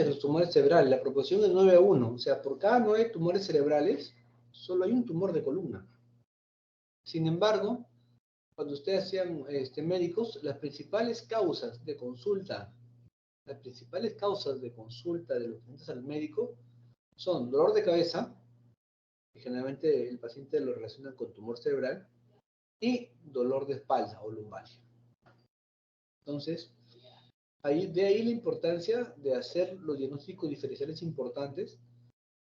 de los tumores cerebrales. La proporción es 9:1. O sea, por cada 9 tumores cerebrales, solo hay un tumor de columna. Sin embargo, cuando ustedes sean médicos, las principales causas de consulta de los pacientes al médico son dolor de cabeza, que generalmente el paciente lo relaciona con tumor cerebral, y dolor de espalda o lumbalgia. Entonces, de ahí la importancia de hacer los diagnósticos diferenciales importantes,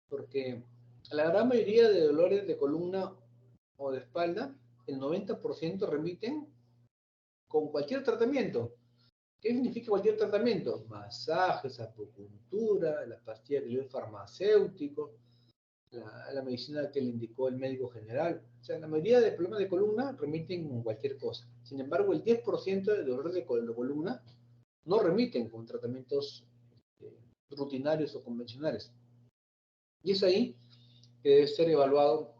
porque la gran mayoría de dolores de columna o de espalda, el 90% remiten con cualquier tratamiento. ¿Qué significa cualquier tratamiento? Masajes, acupuntura, la pastilla que dio el farmacéutico, la medicina que le indicó el médico general. O sea, la mayoría de problemas de columna remiten con cualquier cosa. Sin embargo, el 10% de dolores de columna no remiten con tratamientos rutinarios o convencionales. Y es ahí que debe ser evaluado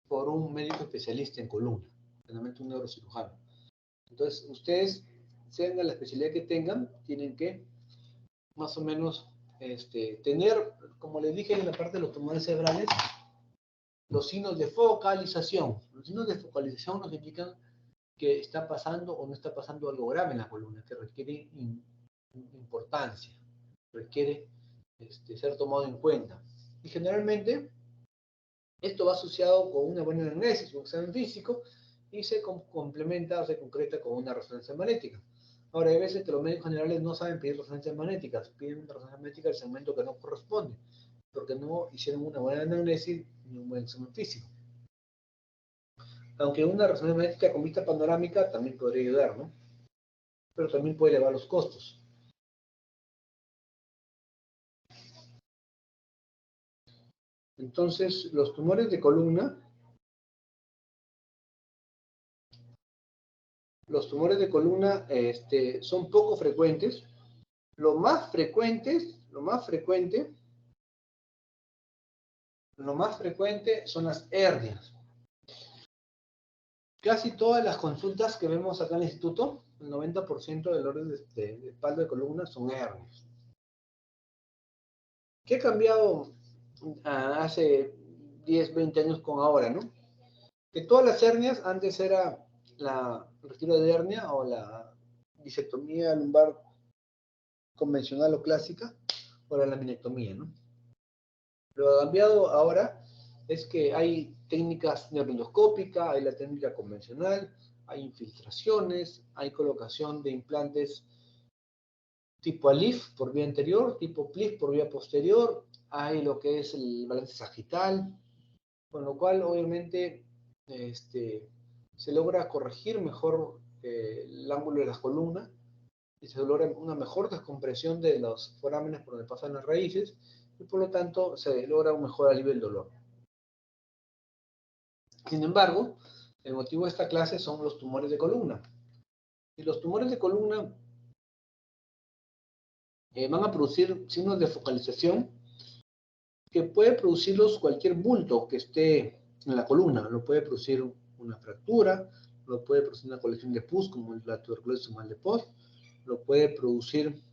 por un médico especialista en columna, generalmente un neurocirujano. Entonces, ustedes, sean de la especialidad que tengan, tienen que más o menos tener, como les dije en la parte de los tumores cerebrales, los signos de focalización. Los signos de focalización nos indican que está pasando o no está pasando algo grave en la columna, que requiere importancia, requiere ser tomado en cuenta. Y generalmente esto va asociado con una buena anamnesis, un examen físico, y se complementa o se concreta con una resonancia magnética. Ahora, hay veces que los médicos generales no saben pedir resonancias magnéticas, piden resonancia magnética del segmento que no corresponde, porque no hicieron una buena anamnesis ni un buen examen físico. Aunque una resonancia magnética con vista panorámica también podría ayudar, ¿no? Pero también puede elevar los costos. Entonces, los tumores de columna son poco frecuentes. Lo más frecuente son las hernias. Casi todas las consultas que vemos acá en el instituto, el 90% de dolores de espalda de columna son hernias. ¿Qué ha cambiado hace 10, 20 años con ahora, no? Que todas las hernias, antes era la retiro de hernia o la disectomía lumbar convencional o clásica, o la laminectomía, ¿no? Lo que ha cambiado ahora es que hay técnicas neuroendoscópicas, hay la técnica convencional, hay infiltraciones, hay colocación de implantes tipo ALIF por vía anterior, tipo PLIF por vía posterior, hay lo que es el balance sagital, con lo cual obviamente se logra corregir mejor el ángulo de la columna y se logra una mejor descompresión de los forámenes por donde pasan las raíces y por lo tanto se logra un mejor alivio del dolor. Sin embargo, el motivo de esta clase son los tumores de columna. Y los tumores de columna van a producir signos de focalización que puede producirlos cualquier bulto que esté en la columna. Lo puede producir una fractura, lo puede producir una colección de pus, como la tuberculosis tumoral de Post, lo puede producir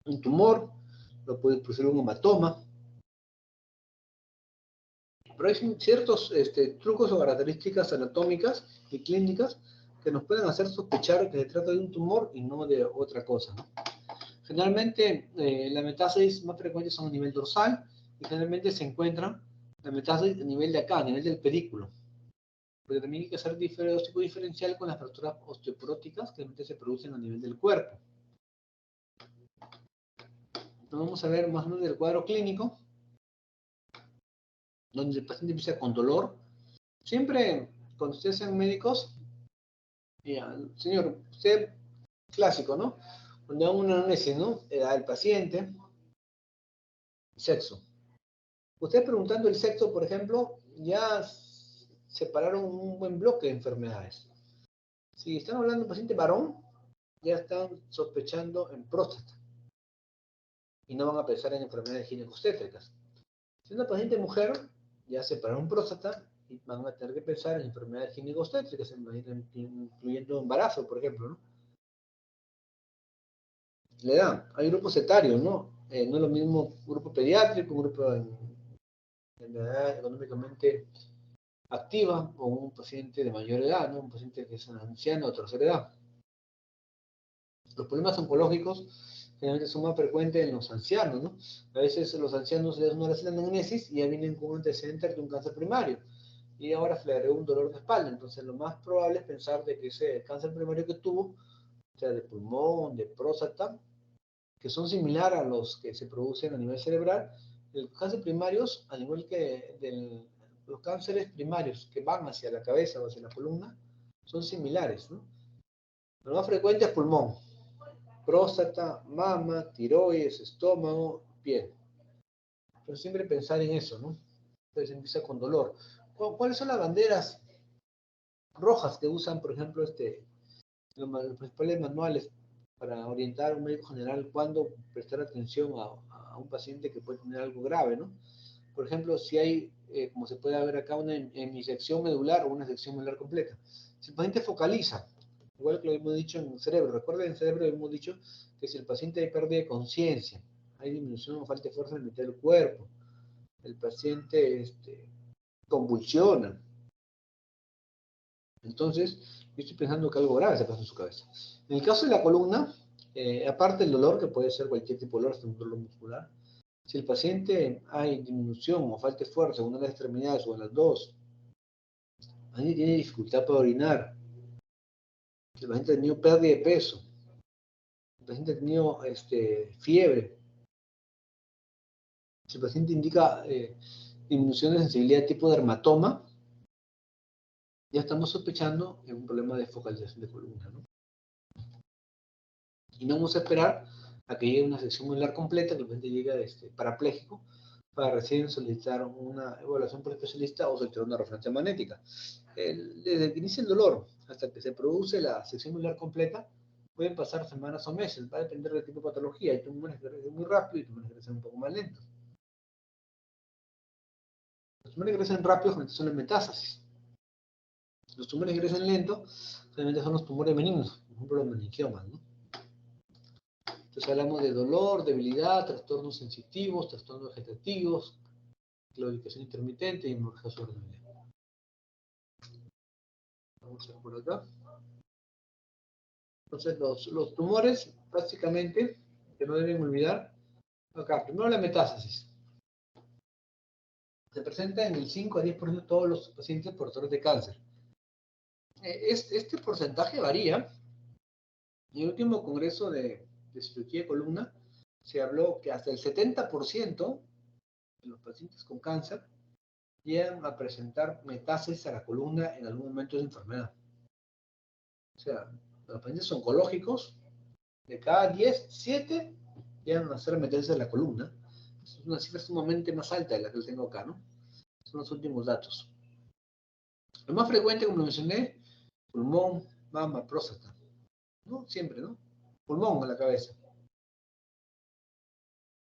un tumor, lo puede producir un hematoma. Pero hay ciertos trucos o características anatómicas y clínicas que nos pueden hacer sospechar que se trata de un tumor y no de otra cosa, ¿no? Generalmente, las metástasis más frecuentes son a nivel dorsal y generalmente se encuentran la metástasis a nivel de acá, a nivel del pedículo. Porque también hay que hacer tipo diferencial con las fracturas osteoporóticas que generalmente se producen a nivel del cuerpo. Entonces vamos a ver más o menos del cuadro clínico, donde el paciente empieza con dolor. Siempre, cuando ustedes sean médicos, señor, usted, clásico, ¿no? Cuando hago una anamnesis, ¿no? Edad del paciente, sexo. Usted preguntando el sexo, por ejemplo, ya separaron un buen bloque de enfermedades. Si están hablando de un paciente varón, ya están sospechando en próstata. Y no van a pensar en enfermedades ginecostétricas. Si es una paciente mujer, ya separaron próstata y van a tener que pensar en enfermedades ginecostétricas, incluyendo embarazo, por ejemplo, ¿no? le dan. Hay grupos etarios, ¿no? No es lo mismo un grupo pediátrico, un grupo en edad económicamente activa o un paciente de mayor edad, ¿no? Un paciente que es un anciano o tercera edad. Los problemas oncológicos generalmente son más frecuentes en los ancianos, ¿no? A veces los ancianos les dan una anamnesis y ya vienen con un antecedente de un cáncer primario y ahora se le agregó un dolor de espalda. Entonces, lo más probable es pensar de que ese cáncer primario que tuvo, o sea, de pulmón, de próstata, que son similares a los que se producen a nivel cerebral, los cánceres primarios, al igual que los cánceres primarios que van hacia la cabeza o hacia la columna, son similares, ¿no? Lo más frecuente es pulmón, próstata, mama, tiroides, estómago, piel. Pero siempre pensar en eso, ¿no? Entonces empieza con dolor. ¿Cuáles son las banderas rojas que usan, por ejemplo, los principales manuales para orientar a un médico general cuándo prestar atención a un paciente que puede tener algo grave, ¿no? Por ejemplo, si hay, como se puede ver acá, una hemisección medular o una sección medular completa. Si el paciente focaliza, igual que lo hemos dicho en el cerebro, recuerden en el cerebro hemos dicho que si el paciente hay pérdida de conciencia, hay disminución o falta de fuerza en la mitad del cuerpo, el paciente convulsiona, entonces yo estoy pensando que algo grave se pasa en su cabeza. En el caso de la columna, aparte del dolor, que puede ser cualquier tipo de dolor, hasta un dolor muscular, si el paciente hay disminución o falta de fuerza en una de las extremidades o en las dos, alguien tiene dificultad para orinar, si el paciente ha tenido pérdida de peso, el paciente ha tenido fiebre, si el paciente indica disminución de sensibilidad tipo dermatoma, ya estamos sospechando en un problema de focalización de columna, ¿no? Y no vamos a esperar a que llegue una sección medular completa, que el paciente llegue parapléjico, para recién solicitar una evaluación por especialista o solicitar una resonancia magnética. Desde que inicia el dolor hasta que se produce la sección medular completa, pueden pasar semanas o meses, va a depender del tipo de patología. Hay tumores que crecen muy rápido y tumores que crecen un poco más lentos. Los tumores que crecen rápido generalmente son las metástasis. Los tumores que crecen lento generalmente son los tumores benignos, por ejemplo los meningiomas, ¿no? Entonces hablamos de dolor, debilidad, trastornos sensitivos, trastornos vegetativos, claudicación intermitente y hemorragia subaracnoidea. Vamos a ver por acá. Entonces los tumores, básicamente, que no deben olvidar, acá, primero la metástasis. Se presenta en el 5 a 10% de todos los pacientes portadores de cáncer. Este porcentaje varía. En el último congreso de cirugía de columna se habló que hasta el 70% de los pacientes con cáncer llegan a presentar metástasis a la columna en algún momento de su enfermedad. O sea, los pacientes oncológicos, de cada 10, 7 llegan a hacer metástasis a la columna. Es una cifra sumamente más alta de la que yo tengo acá, ¿no? Son los últimos datos. Lo más frecuente, como lo mencioné, pulmón, mama, próstata. ¿No? Siempre, ¿no? Pulmón a la cabeza.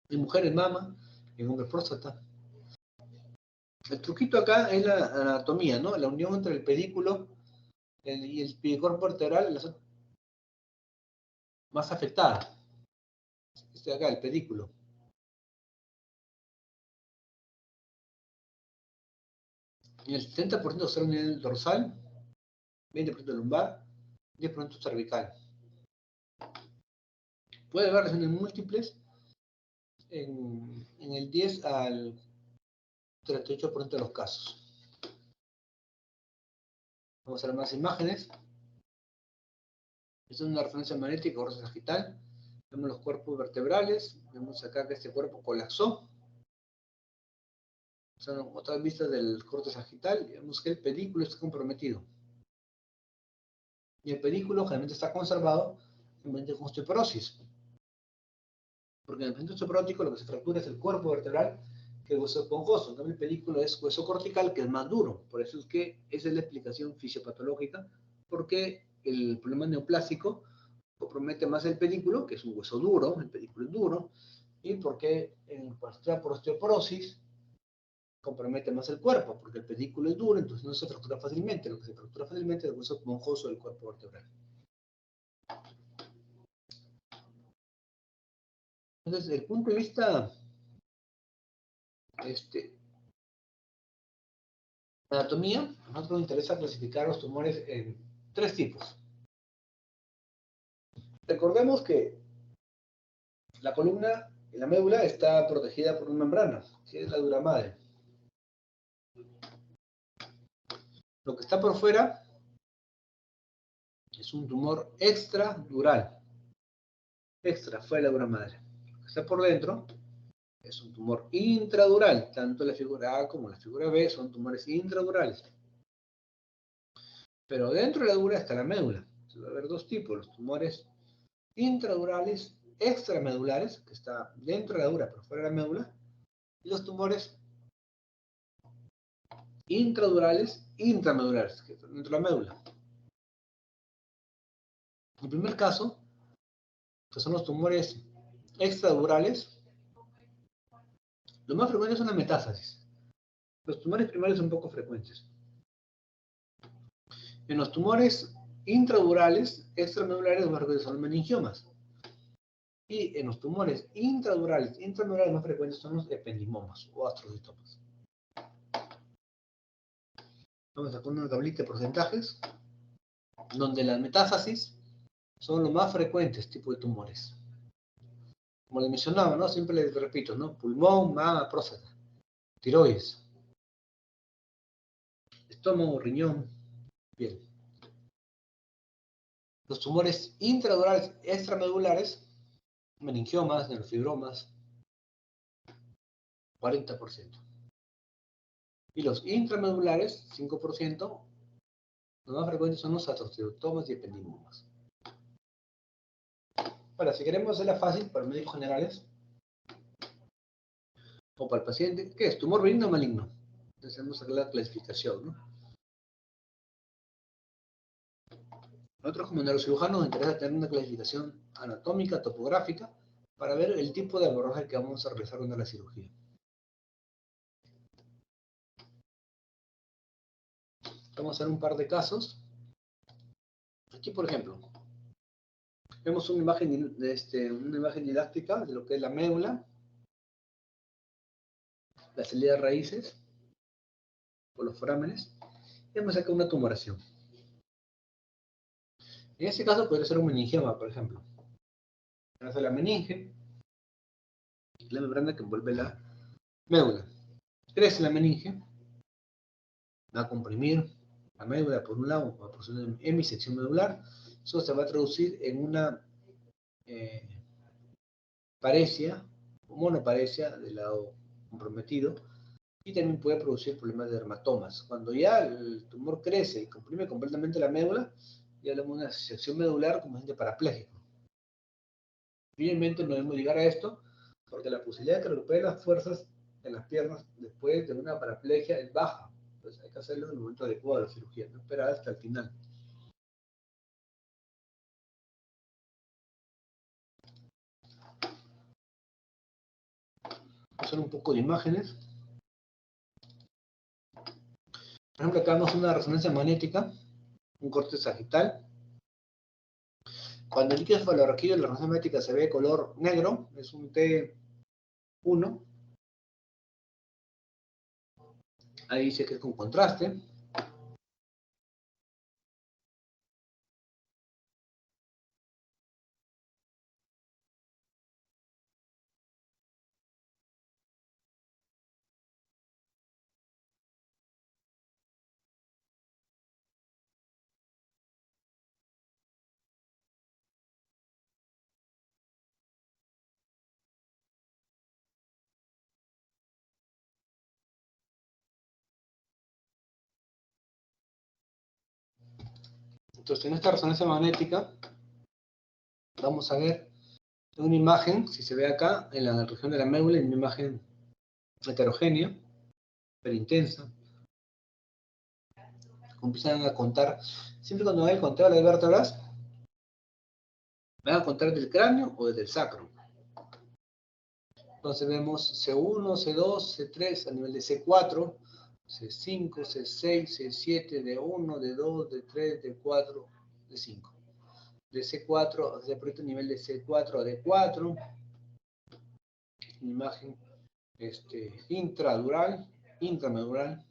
En mujeres mama, en hombres próstata. El truquito acá es la anatomía, ¿no? La unión entre el pedículo y el picorpo vertebral, la zona más afectada. Este de acá, el pedículo. En el 70% se reúne en el dorsal, 20% lumbar, 10% cervical. Puede haber lesiones múltiples en el 10 al 38% de los casos. Vamos a ver más imágenes. Esta es una referencia magnética o sagital. Vemos los cuerpos vertebrales. Vemos acá que este cuerpo colapsó. Son otras vistas del corte sagital. Vemos que el pedículo está comprometido. Y el pedículo generalmente está conservado en pacientes con osteoporosis. Porque en el paciente osteoporótico lo que se fractura es el cuerpo vertebral que es hueso esponjoso. En cambio, el pedículo es hueso cortical, que es más duro. Por eso es que esa es la explicación fisiopatológica, porque el problema neoplásico compromete más el pedículo, que es un hueso duro, el pedículo es duro, y porque en fractura por osteoporosis compromete más el cuerpo, porque el pedículo es duro, entonces no se fractura fácilmente. Lo que se fractura fácilmente es el hueso esponjoso del cuerpo vertebral. Entonces, desde el punto de vista anatomía, a nosotros nos interesa clasificar los tumores en 3 tipos. Recordemos que la columna y la médula está protegida por una membrana, que es la dura madre. Lo que está por fuera es un tumor extradural, extra, fuera de la dura madre. Lo que está por dentro es un tumor intradural, tanto la figura A como la figura B son tumores intradurales. Pero dentro de la dura está la médula. Va a haber 2 tipos, los tumores intradurales, extramedulares, que está dentro de la dura, pero fuera de la médula, y los tumores intradurales, intramedulares, que están dentro de la médula. En el primer caso, que son los tumores extradurales, lo más frecuente son las metástasis. Los tumores primarios son poco frecuentes. En los tumores intradurales, extramedulares, lo más frecuentes son los meningiomas. Y en los tumores intradurales, intramedulares más frecuentes son los ependimomas o astrocitomas. Vamos a poner una tablita de porcentajes, donde las metástasis son los más frecuentes tipos de tumores. Como les mencionaba, ¿no? Siempre les repito, ¿no? Pulmón, mama, próstata, tiroides, estómago, riñón, piel. Los tumores intradurales extramedulares, meningiomas, neurofibromas, 40%. Y los intramedulares, 5%, los más frecuentes son los astrocitomas y ependimomas. Ahora, si queremos hacerla fácil para médicos generales, o para el paciente, ¿qué es? ¿Tumor benigno o maligno? Entonces vamos a hacer la clasificación, ¿no? Nosotros como neurocirujanos nos interesa tener una clasificación anatómica, topográfica, para ver el tipo de abordaje que vamos a realizar durante la cirugía. Vamos a hacer un par de casos. Aquí, por ejemplo, vemos una imagen didáctica de lo que es la médula, la salida de raíces, por los forámenes, y vamos a sacar una tumoración. En este caso podría ser un meningioma, por ejemplo. Vamos a hacer la meninge, la membrana que envuelve la médula. Crece la meninge, va a comprimir la médula por un lado, va a producir una hemisección medular. Eso se va a traducir en una paresia, o monoparesia del lado comprometido, y también puede producir problemas de dermatomas. Cuando ya el tumor crece y comprime completamente la médula, ya hablamos de una sección medular como agente parapléjico. Finalmente no debemos llegar a esto, porque la posibilidad de que recupere las fuerzas en las piernas después de una paraplegia es baja. Entonces hay que hacerlo en el momento adecuado de la cirugía, no esperar hasta el final. Vamos a hacer un poco de imágenes. Por ejemplo, acá vemos una resonancia magnética, un corte sagital. Cuando el líquido cefalorraquídeo de la resonancia magnética se ve de color negro, es un T1. Ahí dice que es con contraste. Entonces, en esta resonancia magnética, vamos a ver una imagen, si se ve acá, en la región de la médula, una imagen heterogénea, pero intensa. Empiezan a contar, siempre cuando hay el conteo de las vértebras, van a contar del cráneo o desde el sacro. Entonces vemos C1, C2, C3 a nivel de C4, C5, C6, C7, D1, D2, D3, D4, D5. De C4 hacia el nivel de C4 a D4, una imagen intradural, intramedular.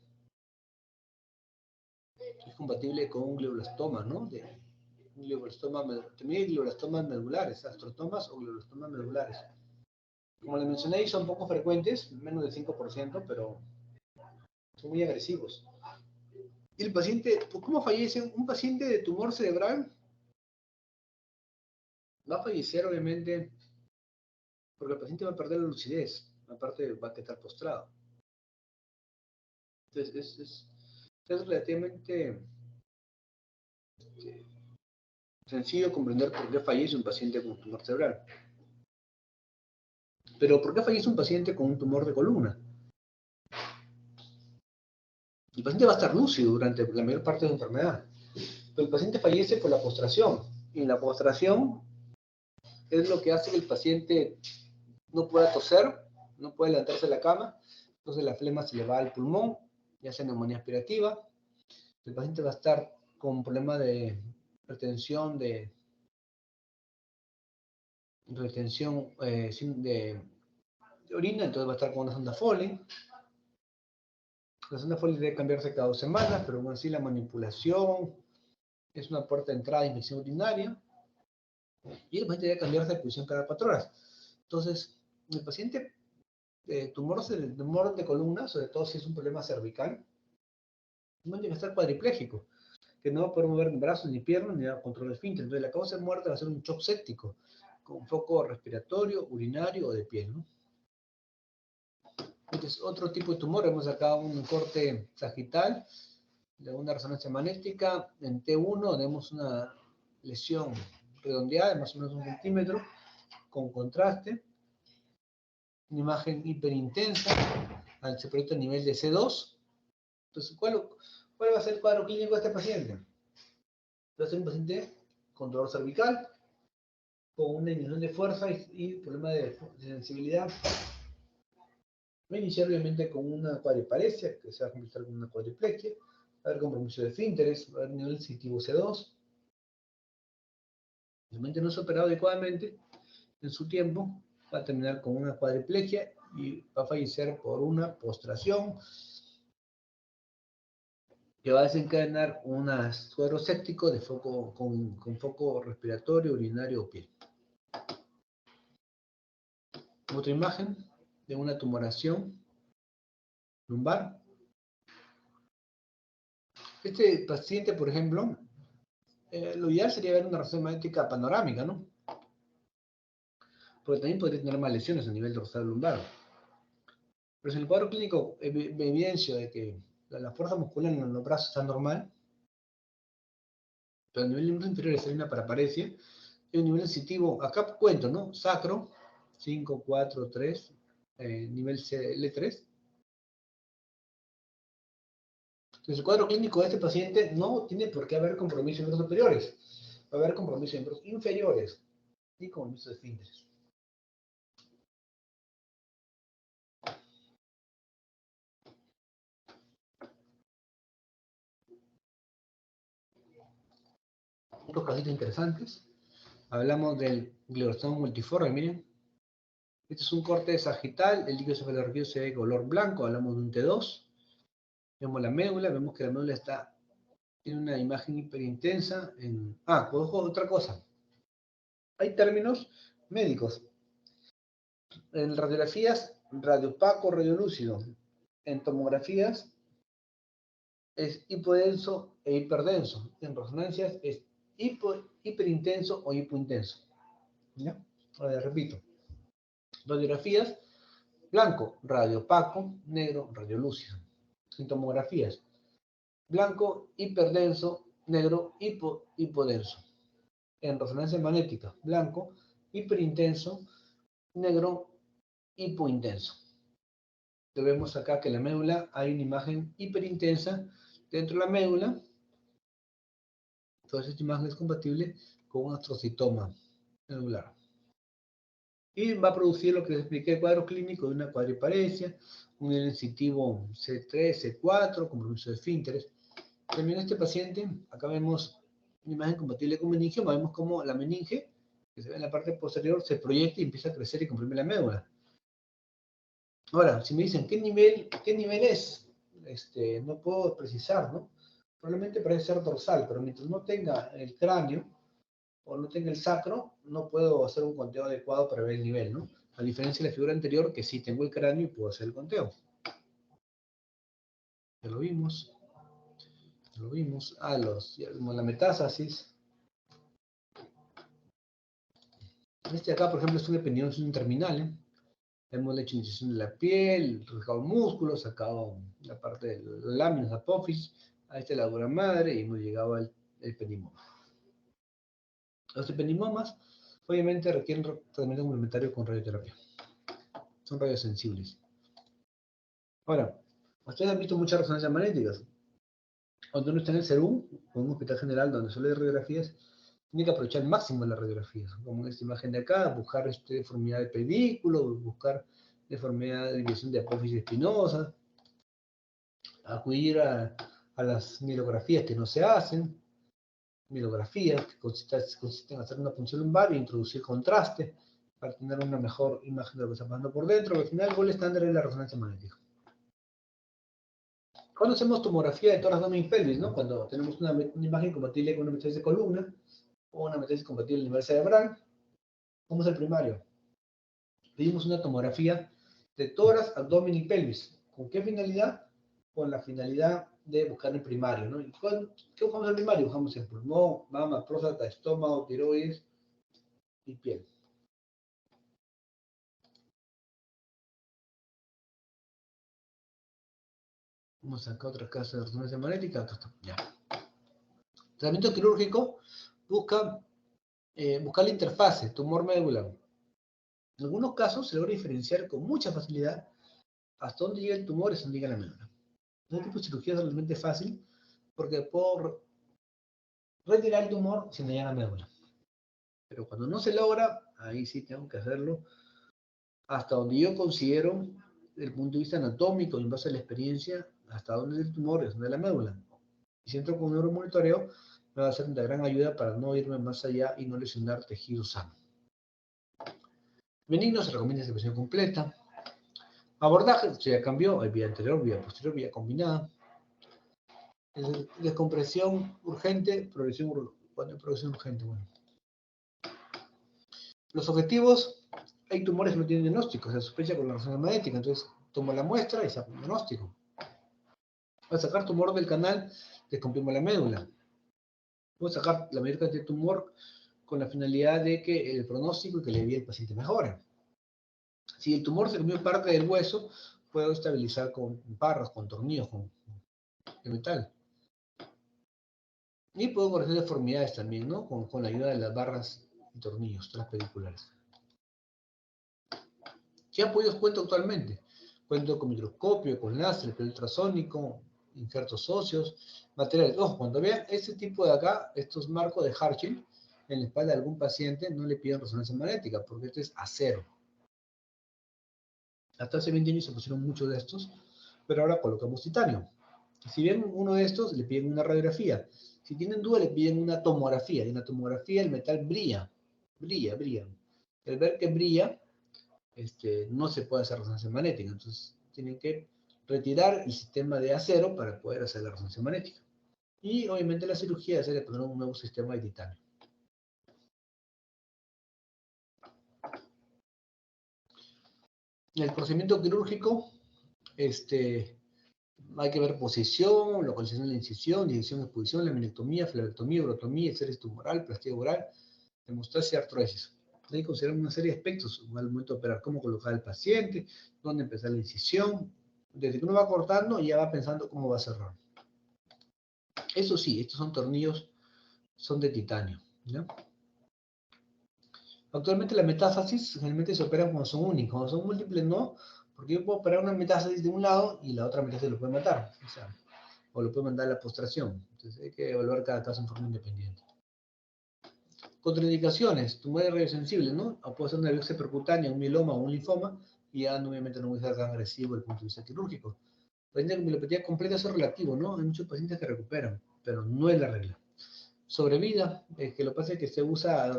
Es compatible con un glioblastoma, ¿no? También hay glioblastomas medulares, astrotomas o glioblastomas medulares. Como les mencioné, son poco frecuentes, menos del 5%, pero son muy agresivos. Y el paciente, ¿cómo fallece? Un paciente de tumor cerebral va a fallecer, obviamente, porque el paciente va a perder la lucidez, aparte va a quedar postrado. Entonces, es relativamente sencillo comprender por qué fallece un paciente con tumor cerebral. Pero ¿por qué fallece un paciente con un tumor de columna? El paciente va a estar lúcido durante la mayor parte de la enfermedad, pero el paciente fallece por la postración. Y la postración es lo que hace que el paciente no pueda toser, no puede levantarse de la cama, entonces la flema se le va al pulmón, ya sea neumonía aspirativa. El paciente va a estar con problemas de retención de orina, entonces va a estar con una sonda Foley. La sonda Foley debe cambiarse cada 2 semanas, pero aún así la manipulación es una puerta de entrada de infección urinaria. Y el paciente debe cambiarse de posición cada 4 horas. Entonces, el paciente tumor de columna, sobre todo si es un problema cervical, tiene que estar cuadripléjico, que no va a poder mover ni brazos ni piernas ni dar control de esfínter. Entonces, la causa de muerte va a ser un shock séptico, con foco respiratorio, urinario o de piel, ¿no? Este es otro tipo de tumor. Vemos acá un corte sagital de una resonancia magnética. En T1 tenemos una lesión redondeada de más o menos 1 centímetro, con contraste. Una imagen hiperintensa, se proyecta a nivel de C2. Entonces, ¿cuál va a ser el cuadro clínico de este paciente? Va a ser un paciente con dolor cervical, con una disminución de fuerza y problema de sensibilidad. Va a iniciar obviamente con una cuadriparesia, que se va a completar con una cuadriplexia. Va a haber compromiso de esfínteres, va a haber nivel sensitivo C2. Si el paciente no es operado adecuadamente en su tiempo, va a terminar con una cuadriplexia y va a fallecer por una postración que va a desencadenar un suero séptico de foco, con foco respiratorio, urinario o piel. Otra imagen de una tumoración lumbar. Este paciente, por ejemplo, lo ideal sería ver una resonancia magnética panorámica, ¿no? Porque también podría tener más lesiones a nivel dorsal lumbar. Pero si en el cuadro clínico evidencia de que la fuerza muscular en los brazos está normal, pero a nivel de miembros inferiores hay una paraparesia, hay un nivel sensitivo, acá cuento, ¿no? Sacro, 5, 4, 3, nivel L3. Entonces, el cuadro clínico de este paciente no tiene por qué haber compromiso en miembros superiores, va a haber compromiso en miembros inferiores y compromiso de esfínteres. Otros casitos interesantes. Hablamos del glioblastoma multiforme, miren. Este es un corte sagital, el líquido cefalorraquídeo se ve de color blanco, hablamos de un T2. Vemos la médula, vemos que la médula tiene una imagen hiperintensa. Ojo, otra cosa. Hay términos médicos. En radiografías, radiopaco, radiolúcido. En tomografías, es hipodenso e hiperdenso. En resonancias es hiperintenso o hipointenso. ¿Ya? Repito. Radiografías, blanco, radiopaco, negro, radiolúcido. En tomografías, blanco, hiperdenso, negro, hipodenso. En resonancia magnética, blanco, hiperintenso, negro, hipointenso. Vemos acá que en la médula hay una imagen hiperintensa dentro de la médula. Entonces esta imagen es compatible con un astrocitoma medular. Y va a producir lo que les expliqué, el cuadro clínico de una cuadriparesia, un nivel sensitivo C3, C4, compromiso de esfínteres. También este paciente, acá vemos una imagen compatible con meningioma, vemos cómo la meninge, que se ve en la parte posterior, se proyecta y empieza a crecer y comprime la médula. Ahora, si me dicen, ¿qué nivel es? No puedo precisar, ¿no? Probablemente parece ser dorsal, pero mientras no tenga el cráneo o no tenga el sacro, no puedo hacer un conteo adecuado para ver el nivel, ¿no? A diferencia de la figura anterior, que sí tengo el cráneo y puedo hacer el conteo. Ya lo vimos. Ya lo vimos. Ya vimos la metástasis. Acá, por ejemplo, es un ependimosis terminal, ¿eh? Hemos hecho iniciación de la piel, rasgado músculos, sacado la parte de las láminas, apófisis. Ahí está la dura madre y hemos llegado al ependimoma. Los ependimomas obviamente requieren tratamiento complementario con radioterapia. Son radiosensibles. Ahora, ustedes han visto muchas resonancias magnéticas. Cuando uno está en el CERUM, o en un hospital general donde suele haber radiografías, tiene que aprovechar al máximo las radiografías. Como en esta imagen de acá, buscar deformidad del pedículo, buscar deformidad de desviación de apófisis espinosa, acudir a las mielografías que no se hacen, mielografías que consisten en hacer una punción lumbar e introducir contraste para tener una mejor imagen de lo que está pasando por dentro, pero al final el gol estándar es la resonancia magnética. Cuando hacemos tomografía de tórax, abdomen y pelvis, ¿no? Cuando tenemos una imagen compatible con una metástasis de columna o una metástasis compatible a nivel cerebral, ¿cómo es el primario? Pedimos una tomografía de tórax, abdomen y pelvis. ¿Con qué finalidad? Con la finalidad de buscar el primario, ¿no? ¿Qué buscamos en el primario? Buscamos el pulmón, mama, próstata, estómago, tiroides y piel. Vamos a sacar otra casa de resonancia magnética. Acá está. Ya. Tratamiento quirúrgico busca buscar la interfase tumor-médula. En algunos casos se logra diferenciar con mucha facilidad hasta dónde llega el tumor y hasta dónde llega la médula. Este tipo de cirugía es realmente fácil porque puedo retirar el tumor sin dañar la médula. Pero cuando no se logra, ahí sí tengo que hacerlo hasta donde yo considero, desde el punto de vista anatómico y en base a la experiencia, hasta dónde es el tumor y hasta dónde es la médula. Y si entro con un neuromonitoreo, me va a ser de gran ayuda para no irme más allá y no lesionar tejido sano. Benigno se recomienda separación completa. Abordaje, se ya cambió, hay vía anterior, vía posterior, vía combinada. Descompresión urgente, cuando hay progresión urgente, bueno. Los objetivos, hay tumores que no tienen diagnóstico, se sospecha con la resonancia magnética, entonces tomo la muestra y saco un diagnóstico. Al sacar tumor del canal, descomprimo la médula. Puedo sacar la mayor cantidad de tumor con la finalidad de que el pronóstico y que la vida del paciente mejore. Si el tumor se comió parte del hueso, puedo estabilizar con barras, con tornillos, de metal. Y puedo corregir deformidades también, ¿no? Con la ayuda de las barras y tornillos transpediculares. ¿Qué apoyos cuento actualmente? Cuento con microscopio, con láser, con ultrasónico, injertos óseos, materiales. Ojo, cuando vean este tipo de acá, estos marcos de Harshfield en la espalda de algún paciente, no le pidan resonancia magnética, porque este es acero. Hasta hace 20 años se pusieron muchos de estos, pero ahora colocamos titanio. Si ven uno de estos, le piden una radiografía. Si tienen duda, le piden una tomografía. Y en la tomografía el metal brilla, brilla. El ver que brilla, no se puede hacer resonancia magnética. Entonces, tienen que retirar el sistema de acero para poder hacer la resonancia magnética. Y obviamente la cirugía sería poner un nuevo sistema de titanio. En el procedimiento quirúrgico, hay que ver posición, localización de la incisión, dirección de exposición, laminectomía, flerectomía, urotomía, excesis tumoral, plastía oral, hemostasia, artrosis. Hay que considerar una serie de aspectos al momento de operar, cómo colocar al paciente, dónde empezar la incisión. Desde que uno va cortando, ya va pensando cómo va a cerrar. Eso sí, estos son tornillos, son de titanio, ¿no? Actualmente las metástasis generalmente se operan cuando son únicas, cuando son múltiples no, porque yo puedo operar una metástasis de un lado y la otra metástasis lo puede matar, o lo puede mandar a la postración. Entonces hay que evaluar cada caso en forma independiente. Contraindicaciones, tumores radiosensibles, ¿no? O puede ser una biopsia percutánea, un mieloma o un linfoma, y ya obviamente no voy a ser tan agresivo desde el punto de vista quirúrgico. La mielopatía completa es relativo, ¿no? Hay muchos pacientes que recuperan, pero no es la regla. Sobrevida, que lo que pasa es que se usa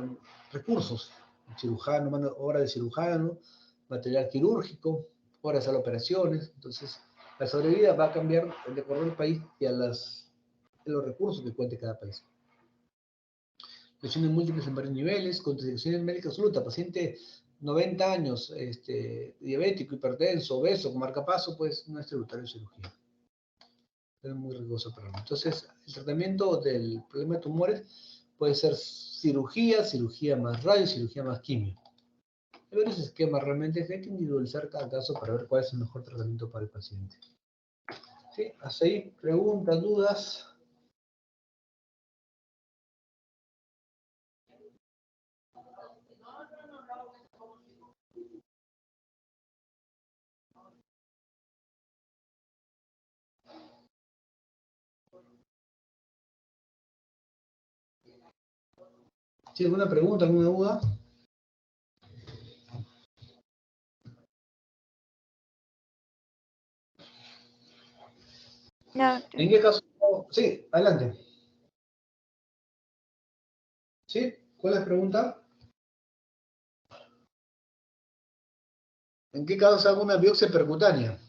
recursos, cirujano, horas de cirujano, material quirúrgico, horas a las operaciones. Entonces, la sobrevida va a cambiar de acuerdo al país y a los recursos que cuente cada país. Lesiones múltiples en varios niveles, contraindicaciones médicas absolutas, paciente 90 años, diabético, hipertenso, obeso, con marcapaso, pues no es tributario de cirugía. Es muy riesgoso para mí. Entonces, el tratamiento del problema de tumores puede ser cirugía, cirugía más radio, cirugía más quimio. Hay varios esquemas realmente que hay que individualizar cada caso para ver cuál es el mejor tratamiento para el paciente. ¿Sí? Hasta ahí, preguntas, dudas. ¿Sí, alguna pregunta, alguna duda? No, doctor. ¿En qué caso? Sí, adelante. ¿Sí? ¿Cuál es la pregunta? ¿En qué caso se hago una biopsia percutánea?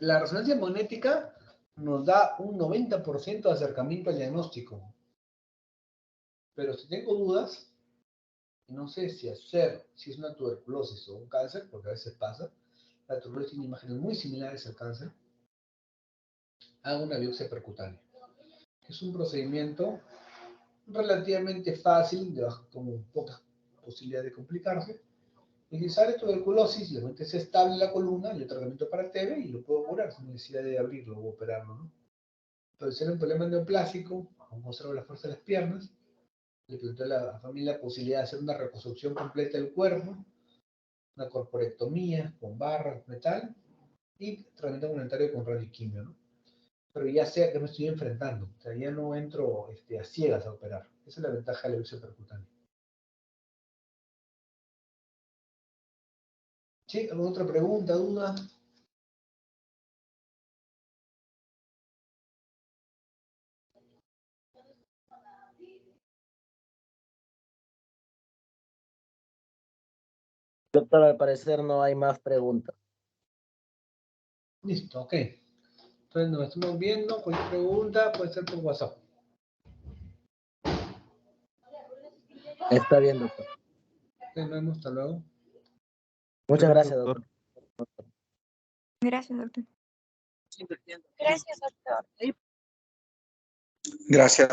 La resonancia magnética nos da un 90% de acercamiento al diagnóstico. Pero si tengo dudas, no sé si es una tuberculosis o un cáncer, porque a veces pasa, la tuberculosis tiene imágenes muy similares al cáncer, hago una biopsia percutánea. Es un procedimiento relativamente fácil, con pocas posibilidades de complicarse. Y si sale tuberculosis y realmente es estable la columna, le tratamiento para TB y lo puedo curar sin necesidad de abrirlo o operarlo, ¿no? Pero si era un problema neoplásico, aún conservo la fuerza de las piernas, le planteé a la familia la posibilidad de hacer una reconstrucción completa del cuerpo, una corporectomía con barras, metal, y tratamiento comunitario con radioquimio, ¿no? Pero ya sé a qué me estoy enfrentando, o sea, ya no entro a ciegas a operar. Esa es la ventaja de la biopsia percutánea. ¿Sí? ¿Alguna otra pregunta, duda? Doctor, al parecer no hay más preguntas. Listo, ok. Entonces nos estamos viendo. Cualquier pregunta puede ser por WhatsApp. Está bien, doctor. Nos vemos, hasta luego. Muchas gracias, doctor. Gracias, doctor. Gracias, doctor. Gracias.